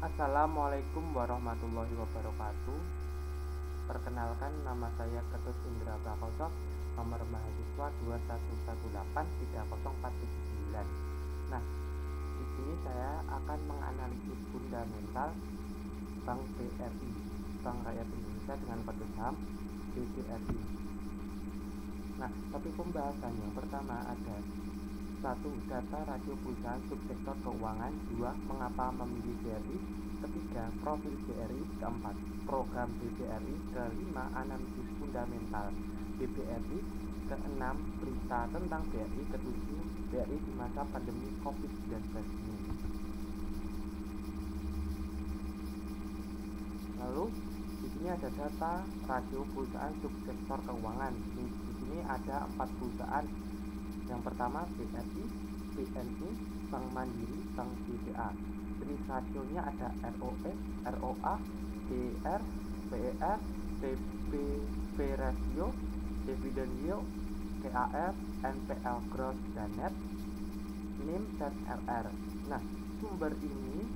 Assalamualaikum warahmatullahi wabarakatuh. Perkenalkan, nama saya Ketut Indra Prakoso, nomor mahasiswa 211830479. Nah, di sini saya akan menganalisis fundamental Bank BRI, Bank Rakyat Indonesia, dengan kode saham BBRI. Nah, topik pembahasan yang pertama ada: 1. Data rasio perusahaan subsektor keuangan. 2. Mengapa memilih BRI. Ketiga, profil BRI. Keempat, program BBRI. Kelima, analisis fundamental BBRI. Keenam, berita tentang BRI. Ketujuh, BRI di masa pandemi COVID-19 ini. Lalu di sini ada data rasio perusahaan subsektor keuangan. Di sini ada 4 perusahaan. Yang pertama BRI, BNI, Bank Mandiri, Bank BCA. Jenis rasionya ada ROE, ROA, DR, PER, PBB ratio, dividend yield, KAR, NPL gross dan net, NIM dan LR. Nah, sumber ini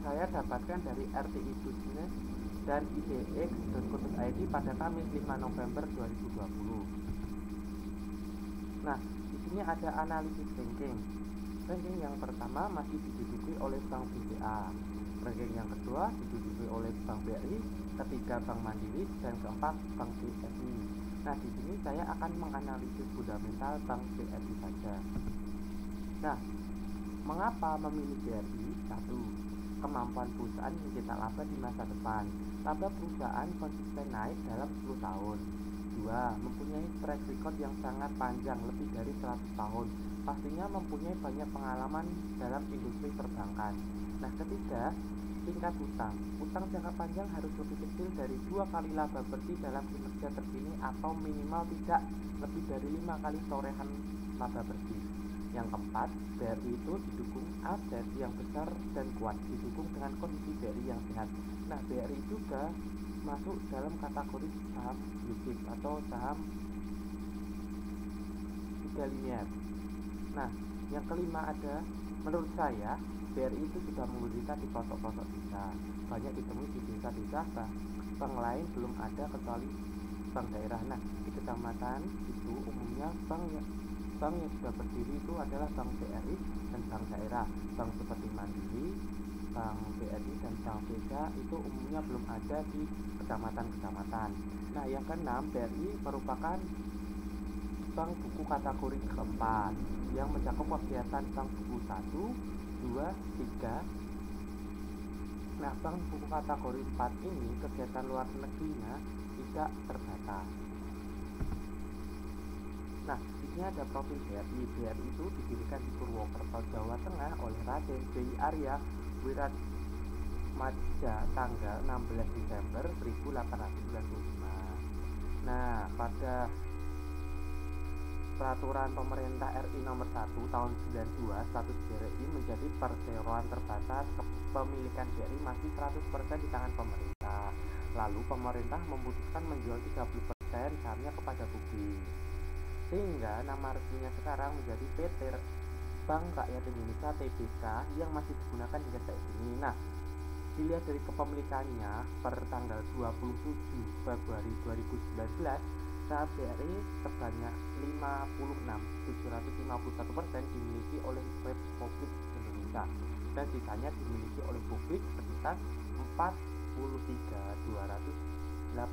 saya dapatkan dari RTI Business dan idx.co.id pada Kamis 5 November 2020. Nah, di sini ada analisis ranking. Ranking yang pertama masih diduduki oleh Bank BCA. Ranking yang kedua diduduki oleh Bank BRI, ketiga Bank Mandiri, dan keempat Bank BRI. Nah, di sini saya akan menganalisis fundamental Bank BRI saja. Nah, mengapa memilih BRI? 1. Kemampuan perusahaan mencetak laba di masa depan. Laba perusahaan konsisten naik dalam 10 tahun. 2. Mempunyai track record yang sangat panjang, lebih dari 100 tahun. Pastinya mempunyai banyak pengalaman dalam industri perbankan. Nah, ketiga, tingkat utang. Utang jangka panjang harus lebih kecil dari 2 kali laba bersih dalam kinerja terkini atau minimal tidak lebih dari 5 kali torehan laba bersih. Yang keempat, BRI itu didukung aset yang besar dan kuat, didukung dengan kondisi BRI yang sehat. Nah, BRI juga masuk dalam kategori saham blue chip atau saham 3 linear. Nah, yang kelima ada, menurut saya BRI itu sudah mengudita di pelosok-pelosok desa, banyak ditemui di desa-desa, bank lain belum ada kecuali bank daerah. Nah, di kecamatan itu umumnya bank yang sudah berdiri itu adalah Bank BRI dan bank daerah. Bank seperti Mandiri, Bank BRI dan Bank BCA itu umumnya belum ada di kecamatan-kecamatan. Nah, yang keenam, BRI merupakan bank buku kategori keempat yang mencakup kegiatan bank buku 1, 2, 3. Nah, bank buku kategori 4 ini kegiatan luar negerinya tidak terbatas. Nah, di sini ada profil BRI. BRI itu didirikan di Purwokerto, Jawa Tengah oleh Raden B. Arya Wiratmadja tanggal 16 Desember 1895. Nah, pada Peraturan Pemerintah RI Nomor 1 Tahun 92, status BRI menjadi perseroan terbatas. Kepemilikan BRI masih 100% di tangan pemerintah. Lalu pemerintah memutuskan menjual 30% sahamnya kepada publik, sehingga nama resminya sekarang menjadi PT Bank Rakyat Indonesia (TBK) yang masih digunakan hingga saat ini. Nah, dilihat dari kepemilikannya per tanggal 27 Februari 2019, saham BRI sebanyak 56,751% dimiliki oleh Republik Indonesia dan sisanya dimiliki oleh publik sekitar 43,289%.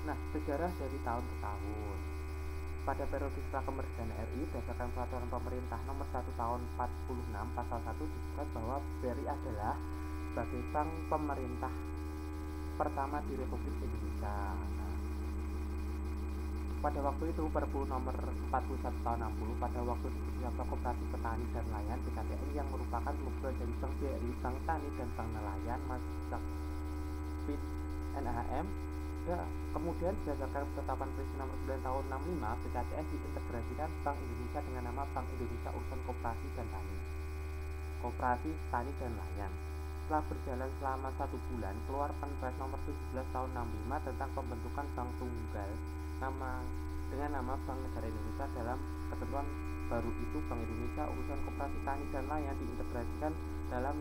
Nah, sejarah dari tahun ke tahun. Pada periode setelah kemerdekaan RI, berdasarkan Peraturan Pemerintah Nomor 1 Tahun 46 Pasal 1 disebutkan bahwa BRI adalah sebagai bank pemerintah pertama di Republik Indonesia. Nah, pada waktu itu Perpu Nomor 41 Tahun 60 pada waktu diberikan Koperasi Petani dan Nelayan (BKTN) yang merupakan pembuat dari Bank BRI, Bank Tani dan Bank Nelayan Majapahit NHM. Ya, kemudian berdasarkan ketetapan Presiden Nomor 9 Tahun 65, BKTN diintegrasikan Bank Indonesia dengan nama Bank Indonesia Urusan Koperasi dan Tani, Koperasi Tani dan Nelayan. Setelah berjalan selama 1 bulan, keluar Perpres Nomor 17 Tahun 65 tentang pembentukan bank tunggal dengan nama Bank Negara Indonesia dalam ketentuan baru itu, Bank Indonesia urusan koperasi tani dan nelayan diintegrasikan dalam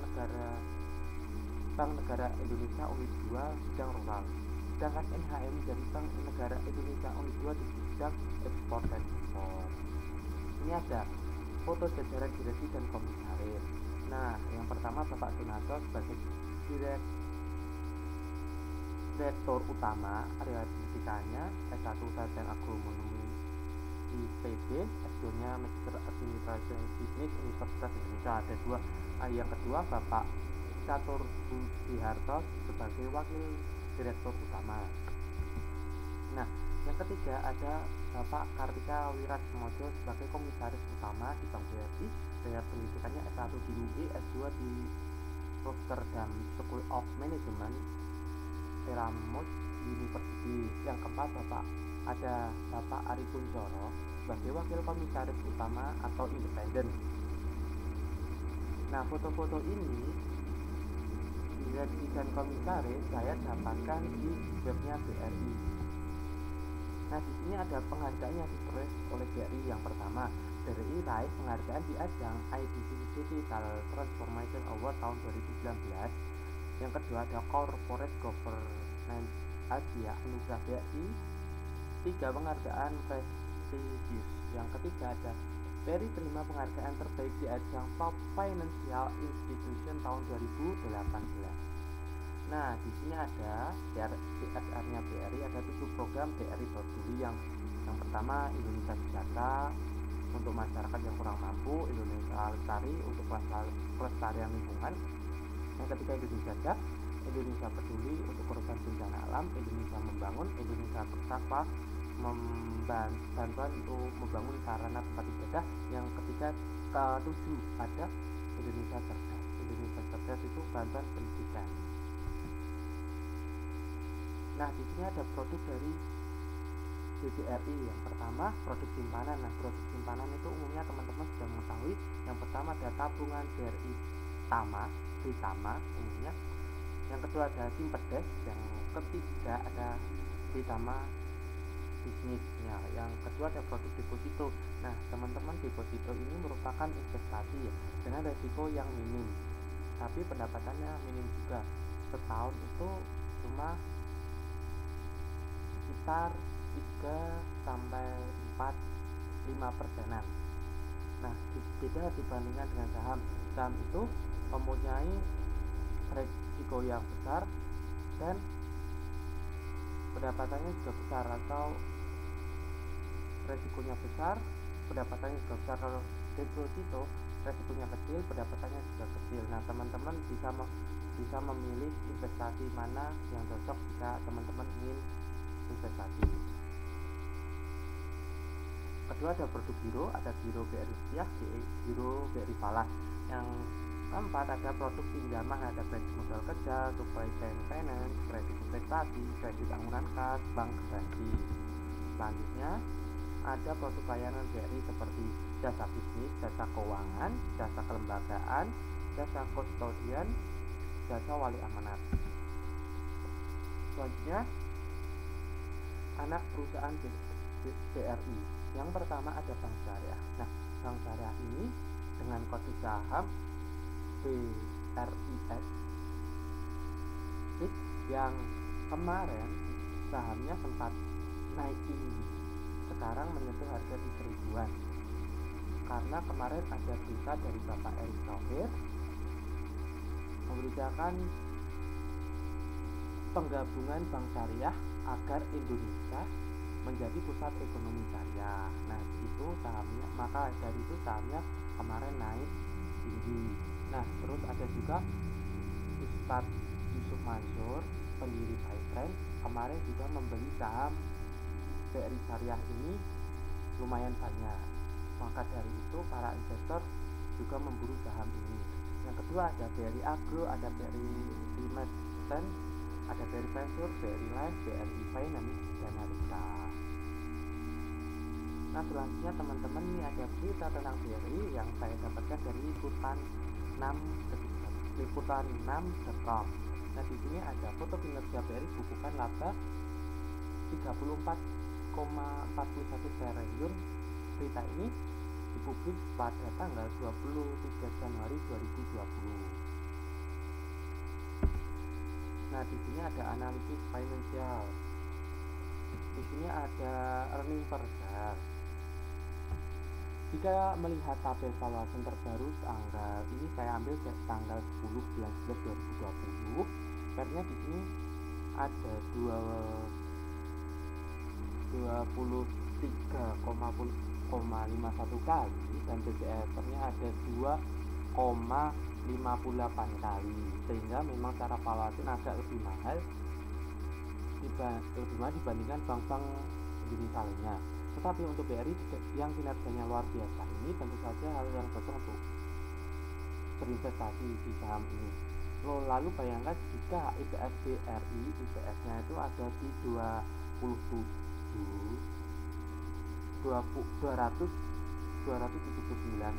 Bank Negara Indonesia Unit 2 bidang rural, sedangkan NHM dari Bank Negara Indonesia Unit 2 di bidang ekspor dan impor. Ini ada foto jajaran direksi dan komisaris. Nah, yang pertama Bapak Sunarto sebagai Direktur Utama, area pendidikannya S1 Sarjana Agronomi IPB, S2-nya Magister Administration Bisnis Universitas Indonesia. Ada dua. Yang kedua Bapak Catur Budiharto sebagai Wakil Direktur Utama. Nah, yang ketiga ada Bapak Kartika Wirasmojo sebagai Komisaris Utama di Bank BRI, dengan pendidikannya S1 di UI, S2 di Rotterdam School of Management, Erasmus University. Yang keempat ada Bapak Ari Kunchoro sebagai Wakil Komisaris Utama atau Independen. Nah, foto-foto ini direksi dan komisaris saya dapatkan di webnya BRI. Nah, di sini ada penghargaan yang diperoleh oleh BRI. Yang pertama, BRI raih penghargaan di ajang IDC Digital Transformation Award tahun 2019. Yang kedua ada Corporate Governance Asia Anugerah BRI, 3 penghargaan prestisius. Yang ketiga ada BRI terima penghargaan terbaik di ajang Top Financial Institution tahun 2018. Nah, di sini ada CSR-nya BRI, ada 7 program BRI peduli. Yang pertama Indonesia Sejahtera untuk masyarakat yang kurang mampu, Indonesia Lestari untuk pelestarian lingkungan. Yang ketiga Indonesia Cerdas, Indonesia Peduli untuk korban bencana alam, Indonesia Membangun, Indonesia Bersapa bantuan untuk membangun sarana tempat ibadah. Yang ketiga ke-7 ada Indonesia Cerdas. Indonesia Cerdas itu bantuan pendidikan. Nah, di sini ada produk dari BBRI. Yang pertama produk simpanan. Nah, produk simpanan itu umumnya teman-teman sudah mengetahui. Yang pertama ada tabungan BRI Tama umumnya. Yang kedua ada Simpedes. Yang ketiga ada Tama bisnisnya. Yang kedua ada produk deposito. Nah, teman-teman, deposito ini merupakan investasi ya, dengan risiko yang minim, tapi pendapatannya minim juga. Setahun itu cuma sekitar 3-5%. Nah, beda dibandingkan dengan saham. Saham itu mempunyai risiko yang besar dan pendapatannya juga besar, atau resikonya besar, pendapatannya juga besar. Kalau deposito resikonya kecil, pendapatannya juga kecil. Nah, teman-teman bisa memilih investasi mana yang cocok jika teman-teman ingin investasi. Kedua ada produk giro, ada giro BRI Rupiah, giro BRI Falas. Yang keempat ada produk pinjaman, ada kredit modal kerja, supply chain finance, kredit investasi, kredit angsuran kas, bank garansi. Selanjutnya ada produk layanan BRI seperti jasa bisnis, jasa keuangan, jasa kelembagaan, jasa kustodian, jasa wali amanat. Selanjutnya anak perusahaan BRI. Yang pertama ada Bank Syariah. Nah, Bank Syariah ini dengan kode saham BRIS yang kemarin sahamnya sempat naik tinggi, sekarang menyentuh harga di seribuan, karena kemarin ada berita dari Bapak Erick Thohir memberitakan penggabungan Bank Syariah agar Indonesia menjadi pusat ekonomi syariah. Nah, itu sahamnya, maka dari itu sahamnya kemarin naik tinggi. Nah, terus ada juga Ustadz Yusuf Mansur, pendiri Firetrend, kemarin juga membeli saham BRI Syariah ini lumayan banyak. Maka dari itu para investor juga memburu saham ini. Yang kedua ada BRI Agro, ada BRI Investment, ada BRI Venture, BRI Life, BRI Finance, dan Harita. Nah, selanjutnya teman-teman, ini ada berita tentang BRI yang saya dapatkan dari liputan 6.com. Nah, di sini ada foto kinerja BRI, bukukan laba 34,41 triliun berita ini dipublis pada tanggal 23 Januari 2020. Nah, di sini ada analisis finansial. Di sini ada earning per share. Jika melihat tabel valuation terbaru tanggal ini, saya ambil tanggal 10 bulan 11 2020. Pernya di sini ada 23,51 kali dan BCS-nya ada 2,58 kali, sehingga memang cara valuation agak lebih mahal dibandingkan bank-bank jenis lainnya. Tetapi untuk BRI yang kinerjanya luar biasa ini tentu saja hal yang cocok untuk berinvestasi di saham ini. Lalu bayangkan jika IPS BRI, IPS-nya itu ada di 279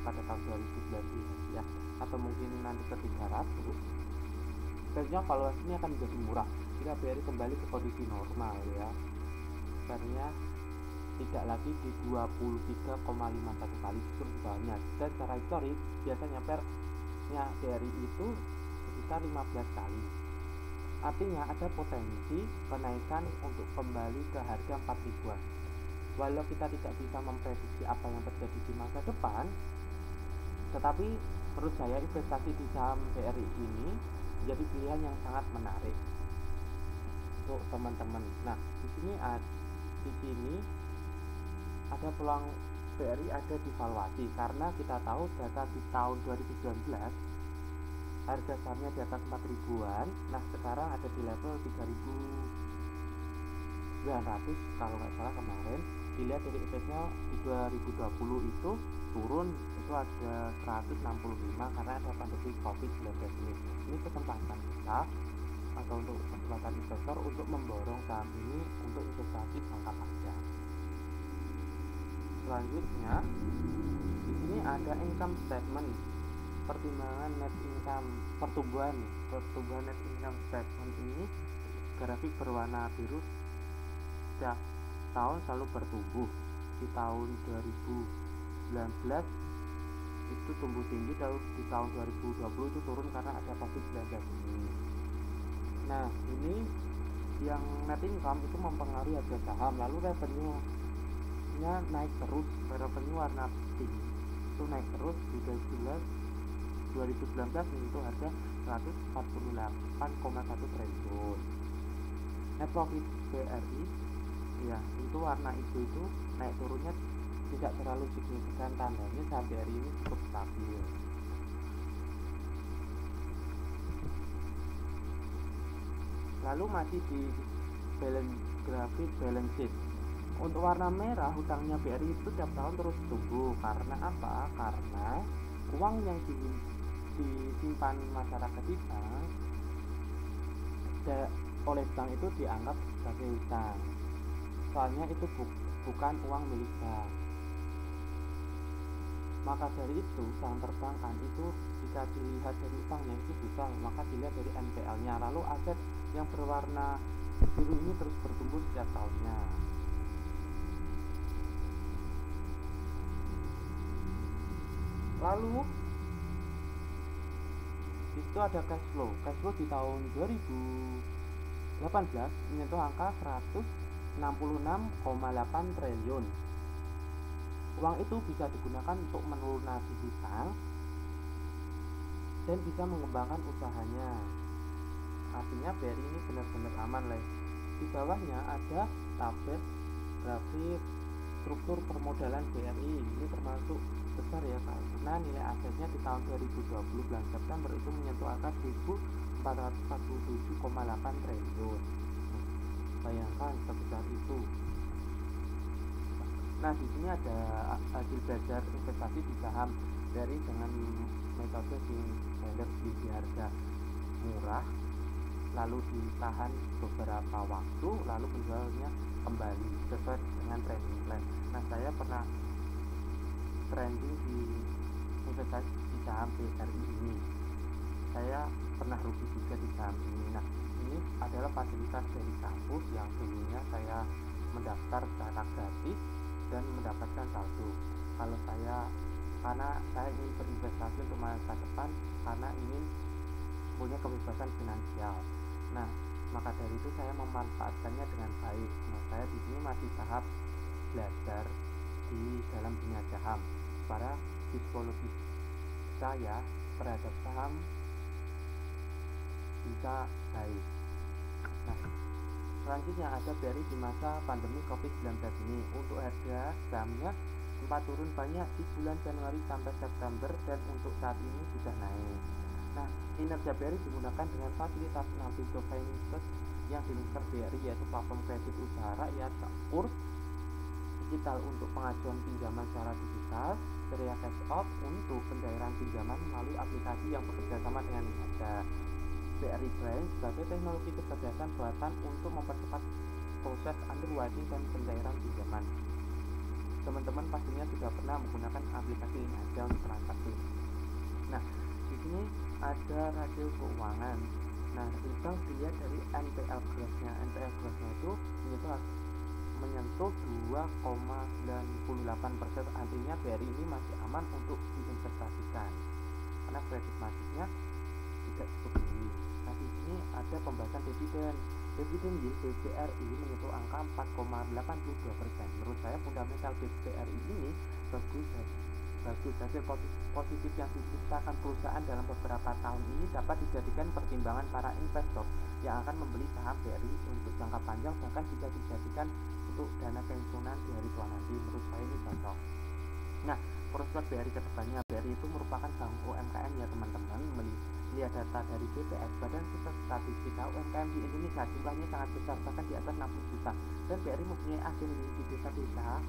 pada tahun 2019 ya, atau mungkin nanti ke 300, tentunya valuasinya akan menjadi murah jika BRI kembali ke kondisi normal ya. Sebenarnya tidak lagi di 23,51 kali seperti bawahnya, dan secara historis biasanya pernya BRI itu sekitar 15 kali. Artinya ada potensi kenaikan untuk kembali ke harga 4 ribuan. Walau kita tidak bisa memprediksi apa yang terjadi di masa depan, tetapi menurut saya investasi di saham BRI ini menjadi pilihan yang sangat menarik untuk teman-teman. Nah, di sini ada peluang BRI ada di valuasi, karena kita tahu data di tahun 2019 harga sahamnya di atas 4 ribuan. Nah, sekarang ada di level 3.900 kalau nggak salah kemarin. Dilihat dari EPS-nya di 2020 itu turun, itu ada 165 karena ada pandemi COVID-19 ini. Ini kesempatan kita atau untuk kesempatan investor untuk memborong saham ini untuk investasi jangka panjang. Selanjutnya di sini ada income statement, pertimbangan net income, pertumbuhan net income statement ini grafik berwarna biru setiap tahun selalu bertumbuh. Di tahun 2019 itu tumbuh tinggi, lalu di tahun 2020 itu turun karena ada COVID-19 ini. Nah, ini yang net income itu mempengaruhi harga saham, lalu revenue nya naik terus, revenue warna pink itu naik terus di 2019 menyentuh harga 148,1 triliun. Net profit BRI ya, itu warna hijau itu naik turunnya tidak terlalu signifikan, tandanya saham BRI ini cukup stabil. Lalu masih di grafik balance sheet. Untuk warna merah, hutangnya BRI itu tiap tahun terus tumbuh. Karena apa? Karena uang yang disimpan masyarakat di bank oleh bank itu dianggap sebagai hutang. Soalnya itu bukan uang milik bank. Maka dari itu saham perbankan itu jika dilihat dari utangnya itu hutang, maka dilihat dari NPL-nya. Lalu aset yang berwarna biru ini terus bertumbuh setiap tahunnya. Lalu itu ada cash flow di tahun 2018 menyentuh angka 166,8 triliun. Uang itu bisa digunakan untuk melunasi hutang dan bisa mengembangkan usahanya. Artinya BRI ini benar-benar aman lah. Di bawahnya ada tabel grafik struktur permodalan BRI. Ini termasuk besar ya, karena nilai asetnya di tahun 2020 bulan September itu menyentuh angka 1.447,8 triliun. Bayangkan sebesar itu. Nah, di sini ada hasil belajar investasi di saham dari dengan metode standar di harga murah, lalu ditahan beberapa waktu, lalu penjualannya kembali sesuai dengan trading plan. Nah, saya pernah trading di investasi di saham BRI ini. Saya pernah rugi juga di saham ini. Nah, ini adalah fasilitas dari kampus yang dulunya saya mendaftar secara gratis dan mendapatkan saldo. Kalau karena saya ingin berinvestasi untuk masa depan, karena ingin punya kebebasan finansial. Nah, maka dari itu saya memanfaatkannya dengan baik. Nah, saya di sini masih tahap belajar di dalam dunia saham, para psikologi saya terhadap saham bisa baik. Nah, selanjutnya ada BRI di masa pandemi COVID-19 ini. Untuk harga sahamnya sempat turun banyak di bulan Januari sampai September, dan untuk saat ini sudah naik. Nah, kinerja BRI digunakan dengan fasilitas Navigo Finance yang dimiliki BRI, yaitu platform kredit usaha rakyat, kurs digital untuk pengajuan pinjaman secara digital, ceria cash out untuk pencairan pinjaman melalui aplikasi yang bekerja sama dengan Lembaga. BRI Brain sebagai teknologi kecerdasan buatan untuk mempercepat proses underwriting dan pencairan pinjaman. Teman-teman pastinya sudah pernah menggunakan aplikasi ini aja untuk transaksi. Nah, di sini ada rasio keuangan. Nah, kita dilihat dari NPL gross-nya. NPL gross-nya itu menyentuh 2,98%. Artinya BRI ini masih aman untuk diinvestasikan karena kredit macetnya tidak cukup tinggi. Nah, di sini ada pembahasan dividen. Dividen yield BRI menyentuh angka 4,82%. Menurut saya fundamental BRI ini bagus. Hasil positif yang diciptakan perusahaan dalam beberapa tahun ini dapat dijadikan pertimbangan para investor yang akan membeli saham BRI untuk jangka panjang, bahkan bisa dijadikan untuk dana pensiunan di hari tua nanti. Menurut saya ini cocok. Nah, prospek BRI ke depannya. BRI itu merupakan bank UMKM ya teman-teman. Melihat data dari BPS, Badan Pusat Statistika, UMKM di Indonesia jumlahnya sangat besar, bahkan di atas 60 juta. Dan BRI mempunyai agen di desa-desa,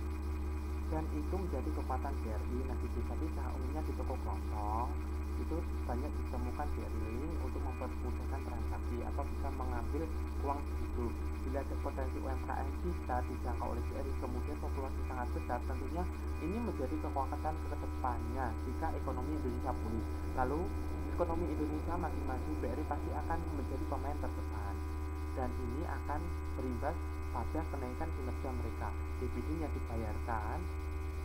dan itu menjadi kekuatan BRI. Nah, di desa-desa umumnya di toko kelontong itu banyak ditemukan BRI untuk mempermudahkan transaksi atau bisa mengambil uang segitu. Bila ada potensi UMKM bisa dijangkau oleh BRI, kemudian populasi sangat besar, tentunya ini menjadi kekuatan ke depannya jika ekonomi Indonesia pulih. Lalu ekonomi Indonesia makin maju, BRI pasti akan menjadi pemain terdepan, dan ini akan berimbas pada kenaikan kinerja mereka. Dividen yang dibayarkan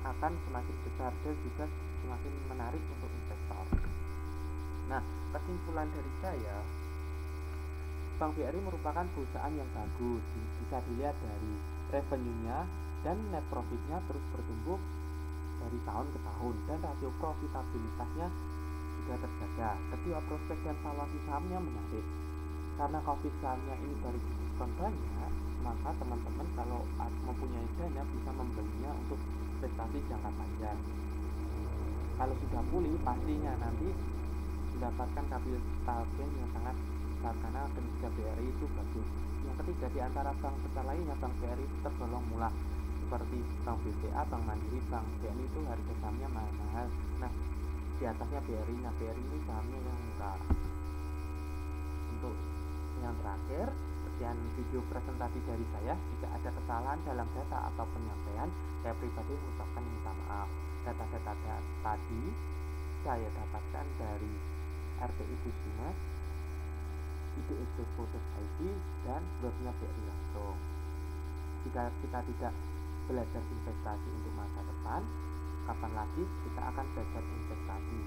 akan semakin besar dan juga semakin menarik untuk investor. Nah, kesimpulan dari saya, Bank BRI merupakan perusahaan yang bagus. Bisa dilihat dari revenue-nya dan net profit-nya terus bertumbuh dari tahun ke tahun, dan rasio profitabilitasnya juga terjaga. Kedua, prospek dan valuasi sahamnya menarik. Karena COVID sahamnya ini baru didiskon banyak, maka teman-teman kalau mempunyai dana bisa membelinya untuk investasi jangka panjang. Kalau sudah pulih, pastinya nanti mendapatkan capital gain yang sangat besar karena kinerja BRI itu bagus. Yang ketiga, di antara bank besar lainnya, Bank BRI itu tergolong murah, seperti Bank BCA, Bank Mandiri, Bank BNI itu harga sahamnya mahal. Nah, di atasnya BRI. Nah, BRI ini sahamnya yang murah. Untuk yang terakhir, sekian video presentasi dari saya. Jika ada kesalahan dalam data atau penyampaian, saya pribadi mengucapkan minta maaf. Data-data tadi saya dapatkan dari RTI Business, IDX.co.id, dan webnya BRI langsung. Jika kita tidak belajar investasi untuk masa depan, kapan lagi kita akan belajar investasi?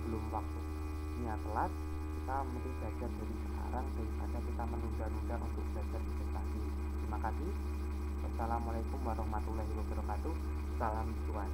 Belum waktunya telat, kita mending belajar dari sekarang daripada kita menunda-nunda untuk belajar investasi. Terima kasih. Wassalamualaikum warahmatullahi wabarakatuh. Salam cuan.